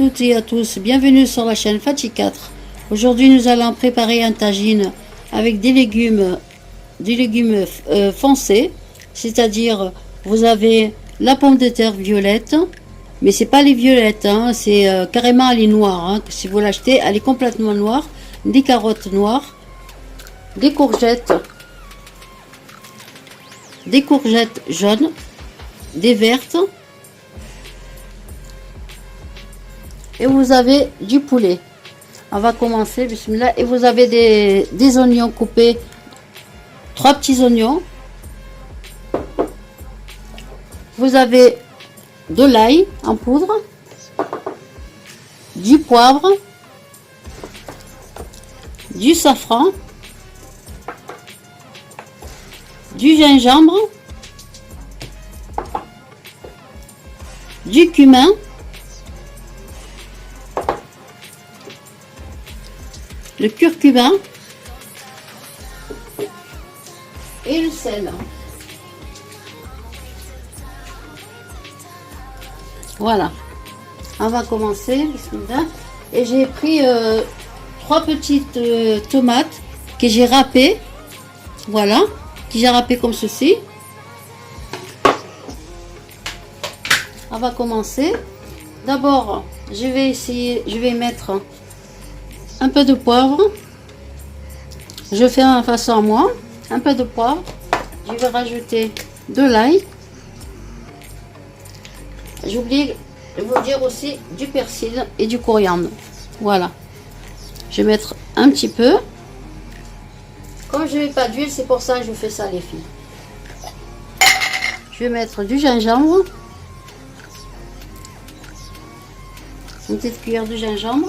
toutes et à tous, bienvenue sur la chaîne Fatih 4. Aujourd'hui nous allons préparer un tagine avec des légumes foncés, c'est-à-dire vous avez la pomme de terre violette, mais c'est pas les violettes, hein, c'est carrément elle est noire, hein. Si vous l'achetez elle est complètement noire, des carottes noires, des courgettes jaunes, des vertes, et vous avez du poulet. On va commencer, bismillah. Et vous avez des oignons coupés, 3 petits oignons. Vous avez de l'ail en poudre, du poivre, du safran, du gingembre, du cumin, le curcuma et le sel. Voilà, on va commencer. Bismillah. Et j'ai pris 3 petites tomates que j'ai râpées. Voilà, que j'ai râpées comme ceci. On va commencer. D'abord, je vais mettre un peu de poivre. Je fais en façon à moi. Un peu de poivre. Je vais rajouter de l'ail. J'ai oublié de vous dire aussi du persil et du coriandre. Voilà. Je vais mettre un petit peu. Comme je n'ai pas d'huile, c'est pour ça que je fais ça, les filles. Je vais mettre du gingembre. Une petite cuillère de gingembre.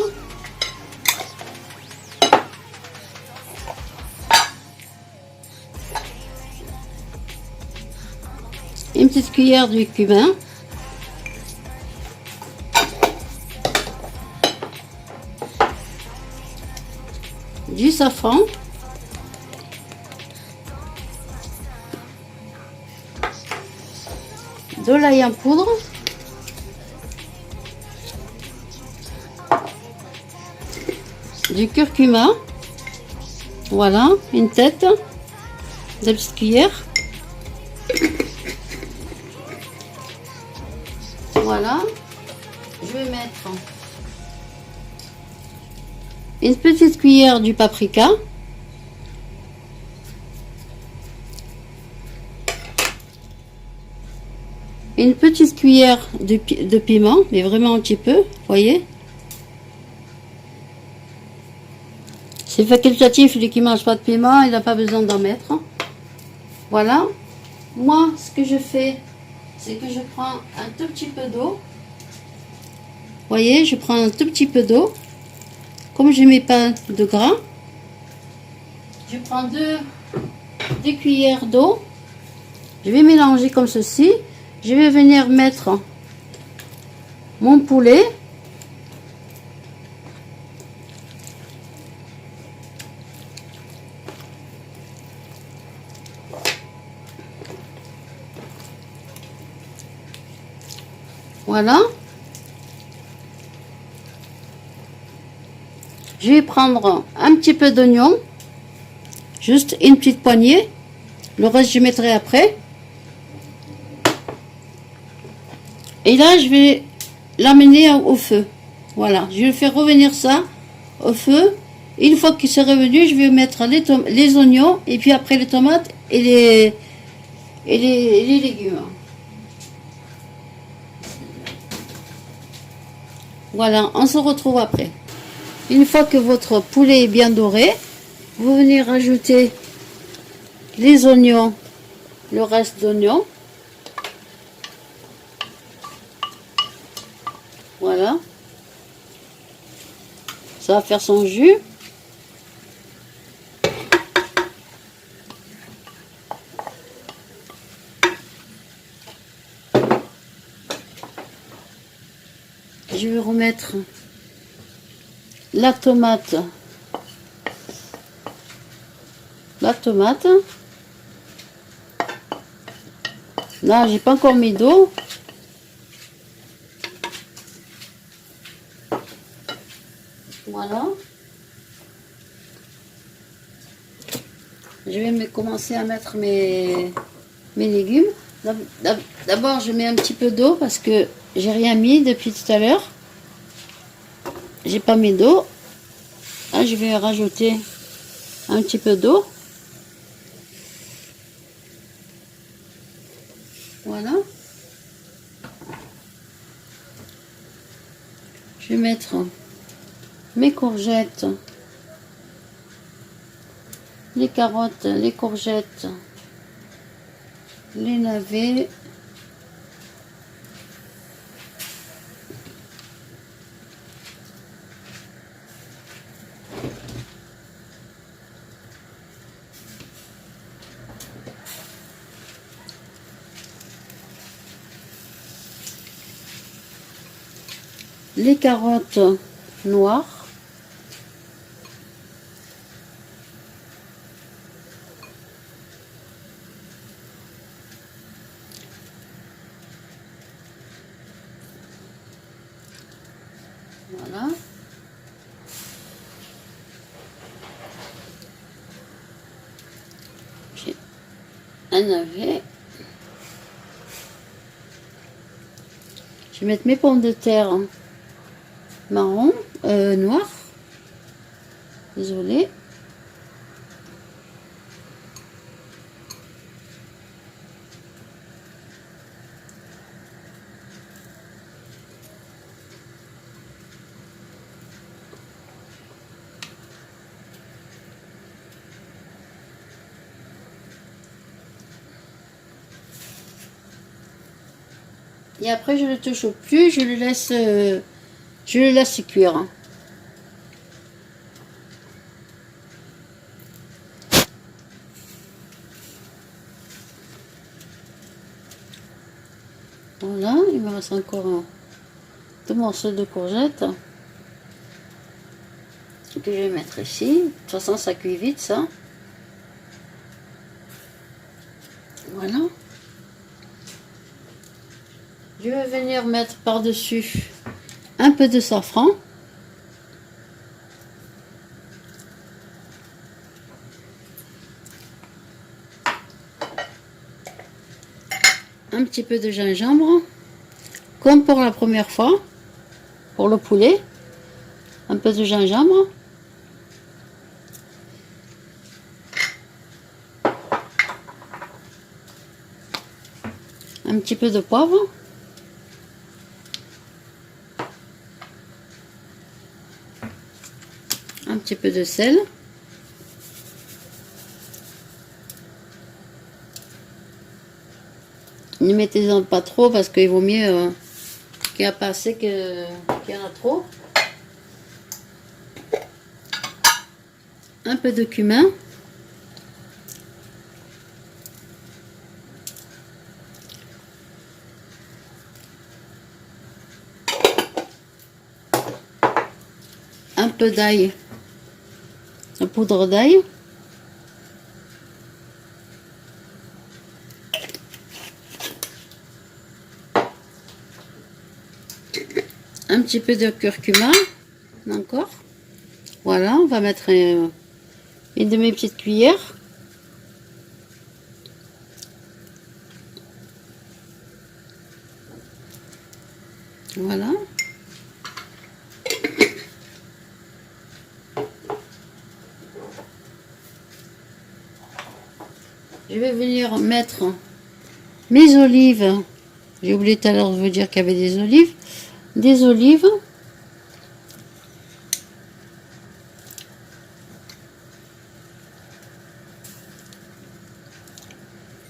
Une petite cuillère de cumin. Du safran. De l'ail en poudre. Du curcuma. Voilà, une tête. Des petites cuillères. Voilà. Je vais mettre une petite cuillère du paprika. Une petite cuillère de piment, mais vraiment un petit peu, voyez. C'est facultatif, celui qui ne mange pas de piment, il n'a pas besoin d'en mettre. Voilà. Moi, ce que je fais, c'est que je prends un tout petit peu d'eau. Voyez, je prends un tout petit peu d'eau. Comme je ne mets pas de gras, je prends deux cuillères d'eau. Je vais mélanger comme ceci. Je vais venir mettre mon poulet. Voilà. Je vais prendre un petit peu d'oignon. Juste une petite poignée. Le reste, je mettrai après. Et là, je vais l'amener au feu. Voilà, je vais faire revenir ça au feu. Une fois qu'il sera revenu, je vais mettre les oignons et puis après les tomates et les légumes. Voilà, on se retrouve après. Une fois que votre poulet est bien doré, vous venez rajouter les oignons, le reste d'oignons. Voilà. Ça va faire son jus. Je vais remettre la tomate. Là, j'ai pas encore mis d'eau. Voilà. Je vais commencer à mettre mes légumes. D'abord, je mets un petit peu d'eau parce que j'ai rien mis depuis tout à l'heure. J'ai pas mis d'eau. Là, je vais rajouter un petit peu d'eau. Voilà. Je vais mettre mes courgettes, les carottes, les courgettes, les navets. Les carottes noires. Voilà. J'ai un navet. Je vais mettre mes pommes de terre marron, noir. Désolée. Et après, je le touche au plus, je le laisse cuire. Voilà, il me reste encore deux morceaux de courgettes que je vais mettre ici. De toute façon, ça cuit vite, ça. Voilà. Je vais venir mettre par-dessus un peu de safran. Un petit peu de gingembre, comme pour la première fois, pour le poulet. Un peu de gingembre. Un petit peu de poivre. Un petit peu de sel. Ne mettez-en pas trop parce qu'il vaut mieux qu'il n'y a pas assez qu'il y en a trop. Un peu de cumin. Un peu d'ail. La poudre d'ail. Un petit peu de curcuma. Encore. Voilà, on va mettre une de mes petites cuillères. Voilà. Je vais venir mettre mes olives. J'ai oublié tout à l'heure de vous dire qu'il y avait des olives. Des olives.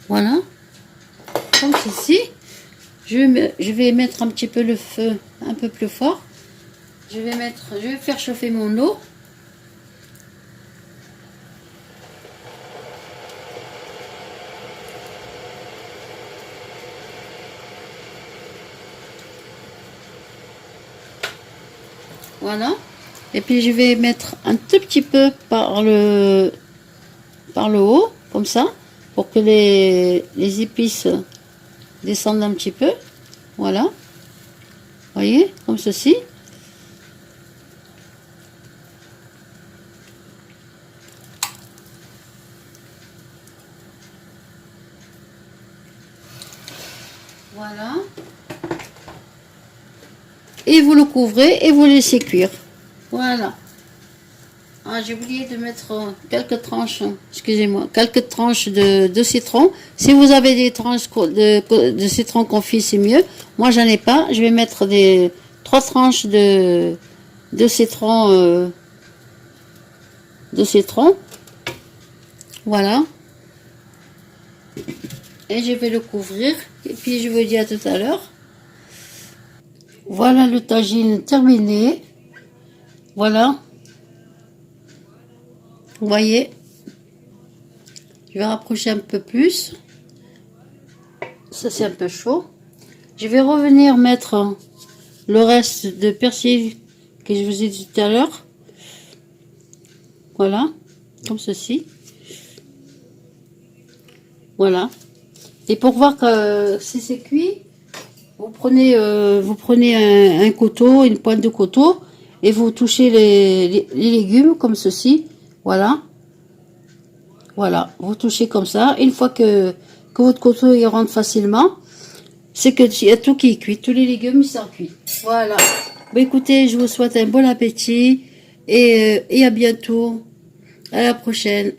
Voilà. Comme ceci. Je vais mettre un petit peu le feu un peu plus fort. Je vais faire chauffer mon eau. Voilà. Et puis je vais mettre un tout petit peu par le haut, comme ça, pour que les épices descendent un petit peu. Voilà. Voyez, comme ceci. Voilà. Et vous le couvrez et vous laissez cuire. Voilà. Ah, j'ai oublié de mettre quelques tranches, excusez-moi, quelques tranches de citron. Si vous avez des tranches de citron confit, c'est mieux. Moi, j'en ai pas. Je vais mettre 3 tranches de citron. De citron. Voilà. Et je vais le couvrir. Et puis, je vous dis à tout à l'heure. Voilà le tagine terminé. Voilà. Vous voyez, je vais rapprocher un peu plus. Ça, c'est un peu chaud. Je vais revenir mettre le reste de persil que je vous ai dit tout à l'heure. Voilà, comme ceci. Voilà. Et pour voir que si c'est cuit, vous prenez un couteau, une pointe de couteau, et vous touchez les légumes comme ceci. Voilà. Voilà, vous touchez comme ça. Une fois que votre couteau il rentre facilement, c'est que il y a tout qui est cuit. Tous les légumes ils sont cuits. Voilà. Bah, écoutez, je vous souhaite un bon appétit et à bientôt. À la prochaine.